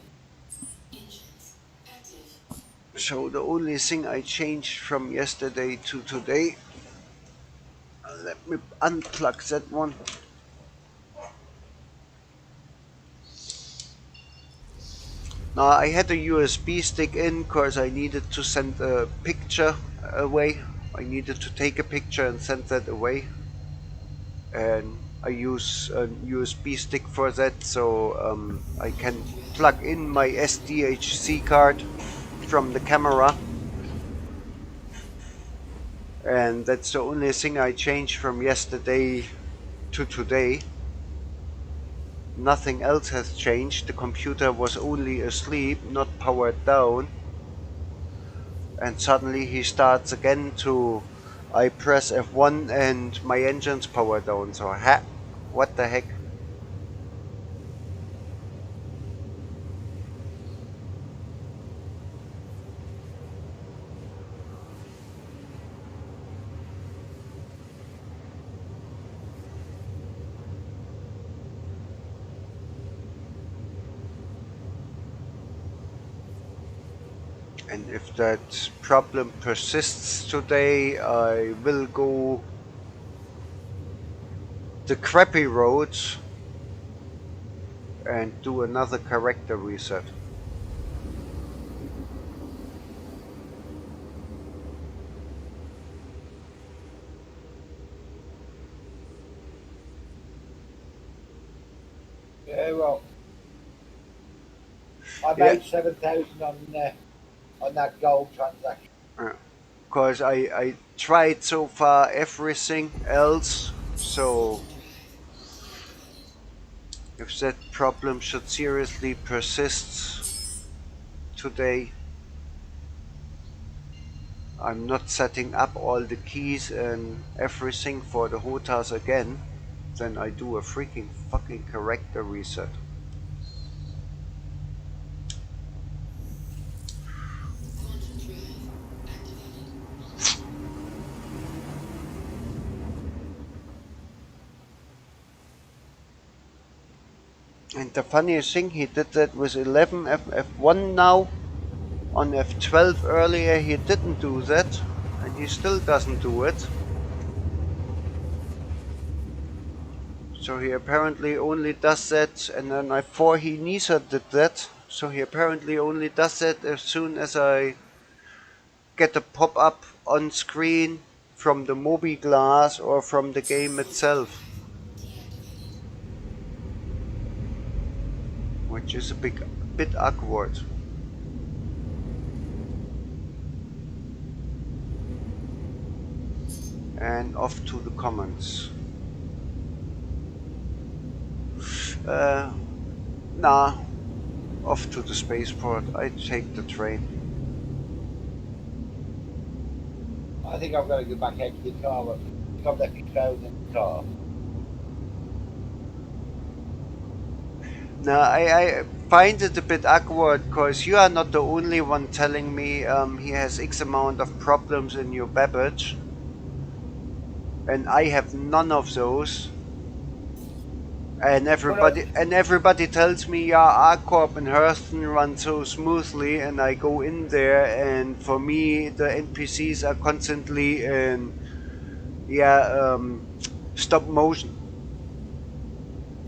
So the only thing I changed from yesterday to today, let me unplug that one. Now I had a USB stick in because I needed to send a picture away. I needed to take a picture and send that away. And I use a USB stick for that, so I can plug in my SDHC card from the camera. And that's the only thing I changed from yesterday to today. Nothing else has changed. The computer was only asleep, not powered down. And suddenly he starts again to, I press F1 and my engine's power down. So what the heck? And if that problem persists today, I will go the crappy road and do another character reset. Yeah, well, I Yeah, made 7,000 on that gold transaction. because I tried so far everything else. So if that problem should seriously persist today, I'm not setting up all the keys and everything for the HOTAS again, then I do a freaking fucking character reset. And the funniest thing, he did that with 11 F1 now. On F12 earlier he didn't do that, and he still doesn't do it. So he apparently only does that, and then F4 he neither did that. So he apparently only does that as soon as I get a pop-up on screen from the Mobi glass or from the game itself. Which is a bit awkward. And off to the comments. Uh, nah, off to the spaceport. I take the train. I think I've got to go back out to the car. But I think I've left my phone in the car. Now, I find it a bit awkward because you are not the only one telling me he has X amount of problems in your Babbage, and I have none of those. And Well, everybody tells me, yeah, Arcorp and Hurston run so smoothly, and I go in there, and for me the NPCs are constantly in stop motion.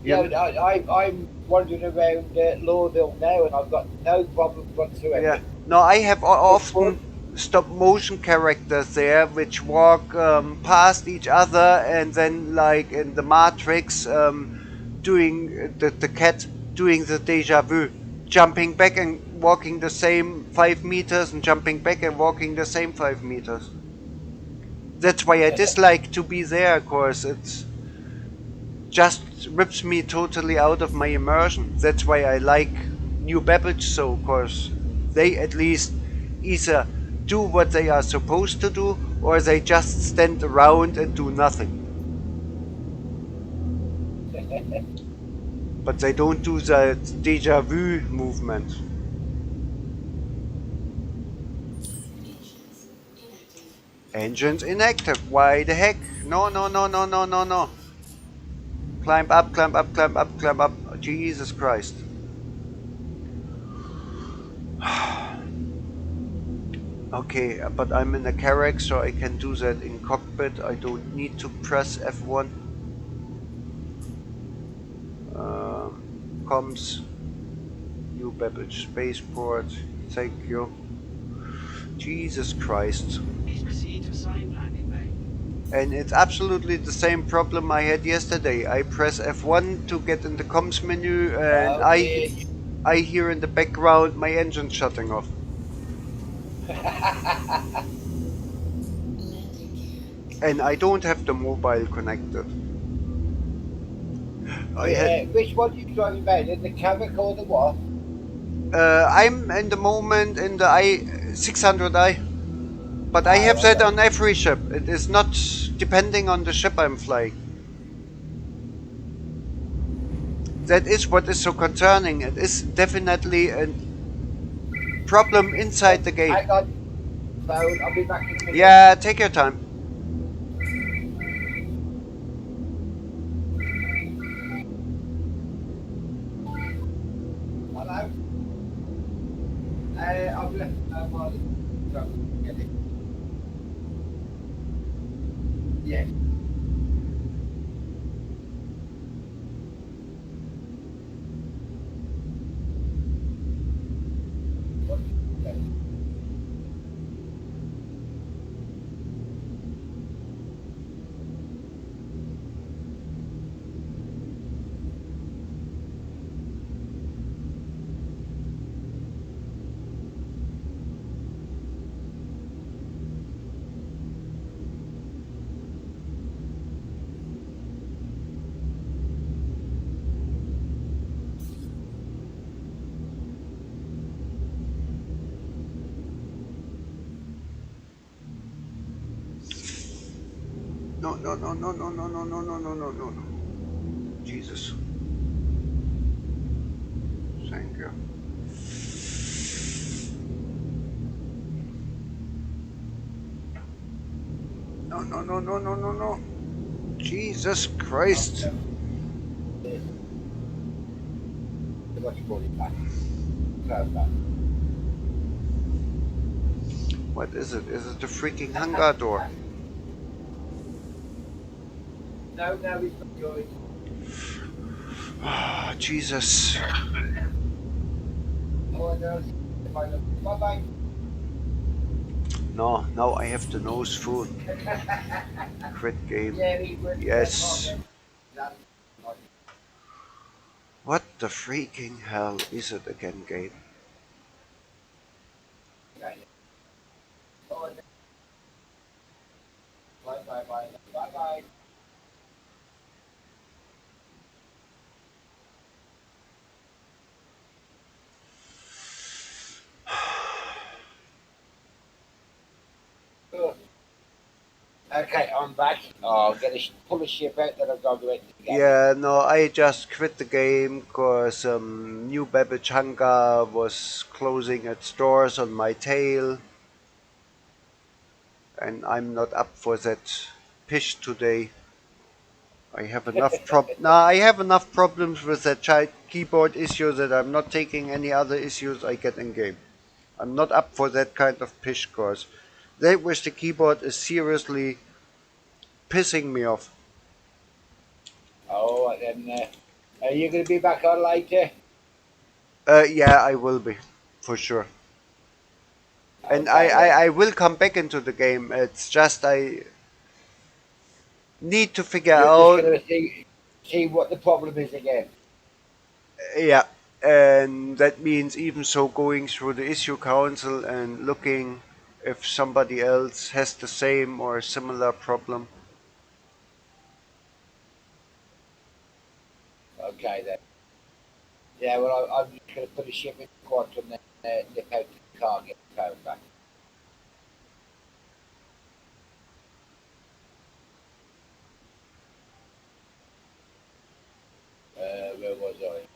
yeah, You I'm wandering around Lawville now, and I've got no problem Yeah. whatsoever. No, I have Touch wood. often stop motion characters there which walk past each other, and then like in the Matrix doing the cat doing the deja vu, jumping back and walking the same 5 meters and jumping back and walking the same 5 meters. That's why I dislike to be there, of course. It's just rips me totally out of my immersion. That's why I like New Babbage so, cause they at least either do what they are supposed to do, or they just stand around and do nothing. But they don't do that deja vu movement. Engines inactive. Why the heck? No, no, no, no, no, no, no. Climb up, climb up, climb up, climb up. Jesus Christ. Okay, but I'm in a Carrack, so I can do that in cockpit. I don't need to press F1. Comms, New Babbage Spaceport. Thank you. Jesus Christ. And it's absolutely the same problem I had yesterday. I press F1 to get in the comms menu, and Oh dear. I hear in the background my engine shutting off. And I don't have the mobile connected. I had Which one are you driving about? In the Cavalier or the what? I'm in the moment in the I-600i, but I have Oh, that okay. on every ship. It is not depending on the ship I'm flying. That is what is so concerning. It is definitely a problem inside the game. Hang on, phone. I'll be back in a minute. Yeah, take your time. Hello. I've left my. Get it. Yeah. no, no, no, no, no, no, no, no, no, no, no, no. Jesus. Thank you. No, no, no, no, no, no, no. Jesus Christ. What you call it back? Turn back. What is it? Is it the freaking hangar door? No, no, it's not yours. Ah, Jesus. Oh, no. Bye bye. No, now I have the nose full. Crit game. Yeah, he would. Yes. That's What the freaking hell is it again, game? okay. Oh, no. Bye bye bye. Bye bye. Oh. Okay, I'm back. Oh, I'm going to pull a ship out that I've got to get together. Yeah, no, I just quit the game because New Babbage Hangar was closing its doors on my tail, and I'm not up for that pish today. I have enough I have enough problems with that keyboard issue that I'm not taking any other issues I get in game. I'm not up for that kind of pish course. That with the keyboard is seriously pissing me off. Oh, then are you going to be back on later? Yeah, I will be, for sure. And Okay then. I will come back into the game. It's just I need to figure You're just out, going to see what the problem is again. yeah, and that means even so going through the issue council and looking if somebody else has the same or similar problem. Okay then. Yeah, well, I'm just going to put a ship in the quad and then nip out to the car and get the phone back. Where was I?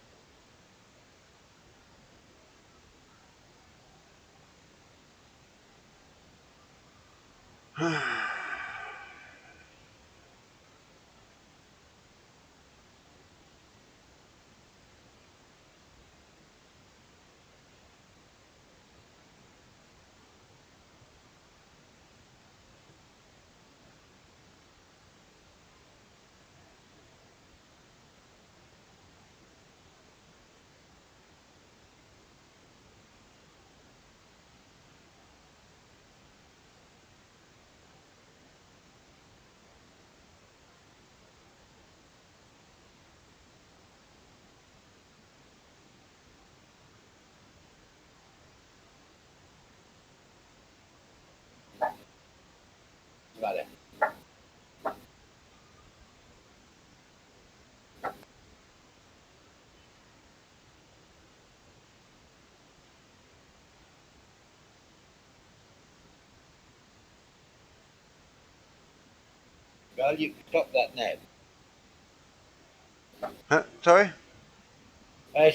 Vale. Well, you can stop that now. Huh? Sorry?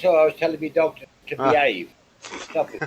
So I was telling my dog to Ah. behave. Stop it.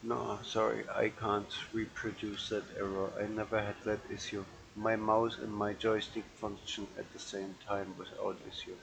No, sorry, I can't reproduce that error. I never had that issue. My mouse and my joystick function at the same time without issue.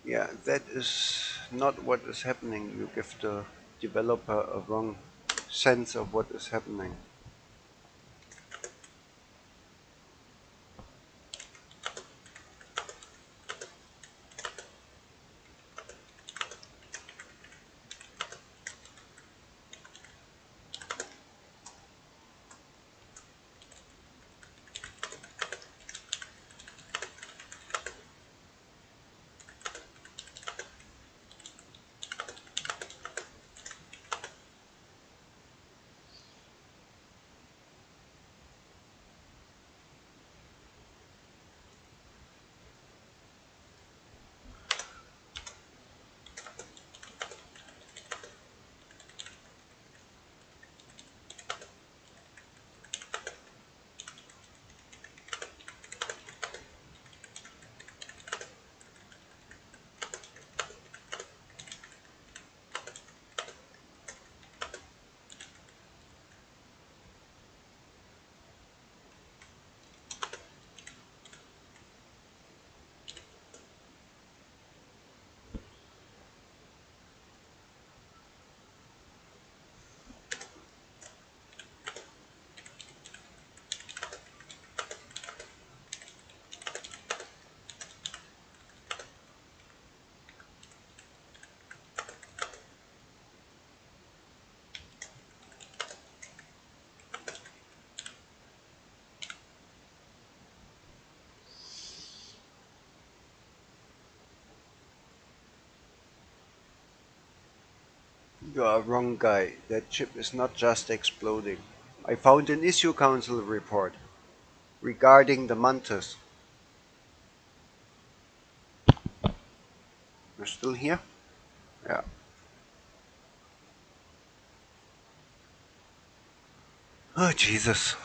Yeah, that is not what is happening. You give the developer a wrong sense of what is happening. You are wrong, guy. That chip is not just exploding. I found an issue council report regarding the Mantis. You're still here? Yeah. Oh, Jesus.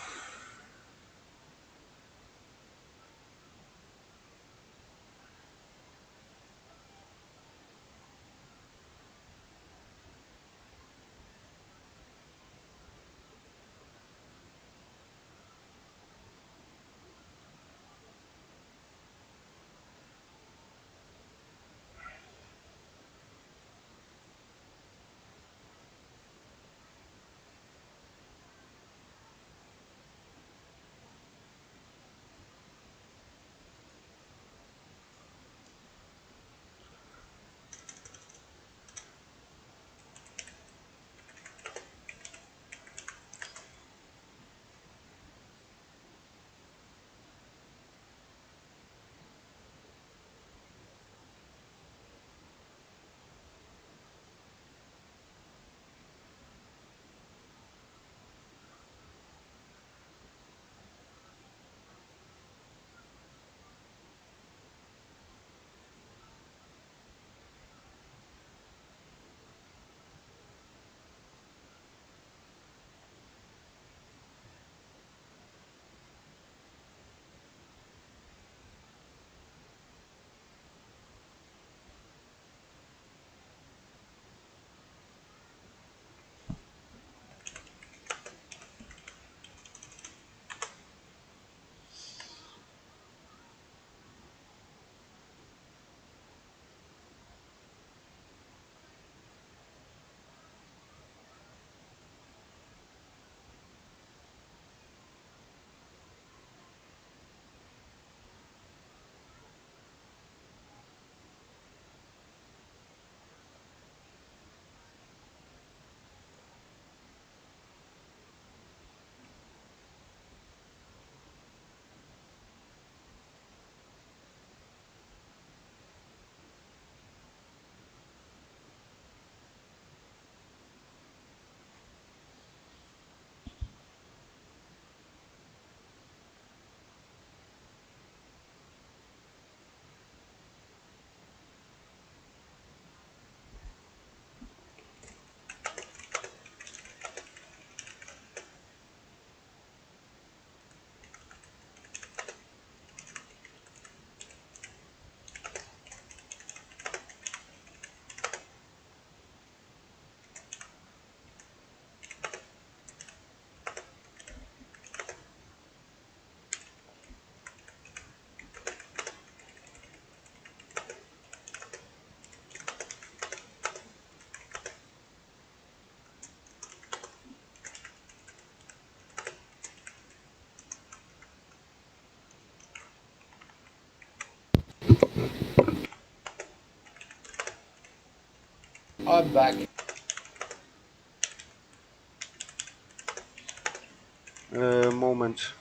I'm back. Moment.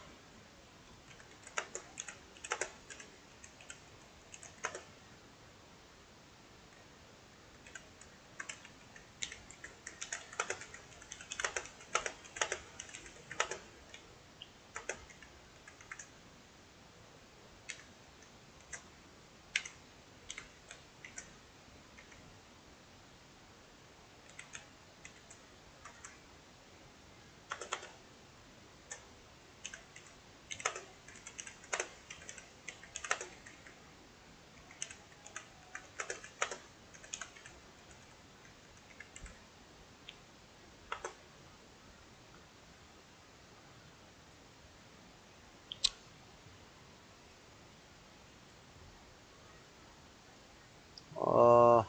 Uh,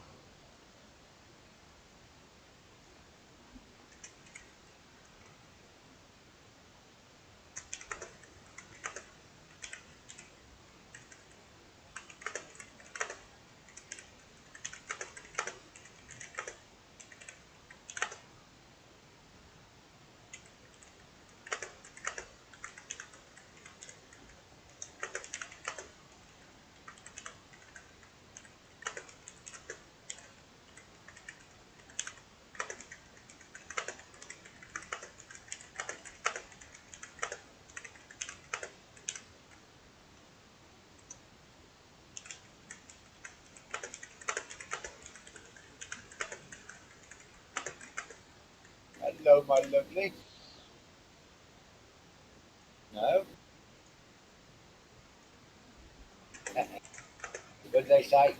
Hello, my lovely. No. What did they say?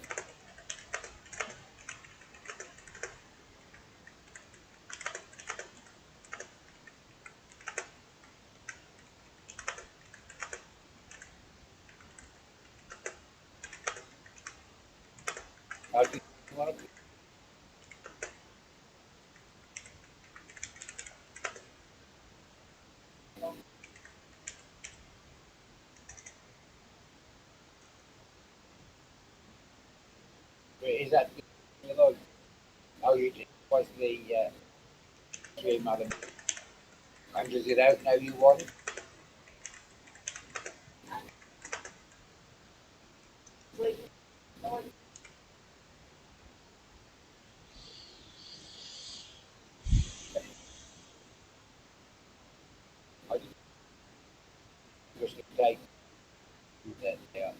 How do you want to? Is that the log? Oh, you just was the stream, Adam. And does it out now you want it? I just take that. Yeah.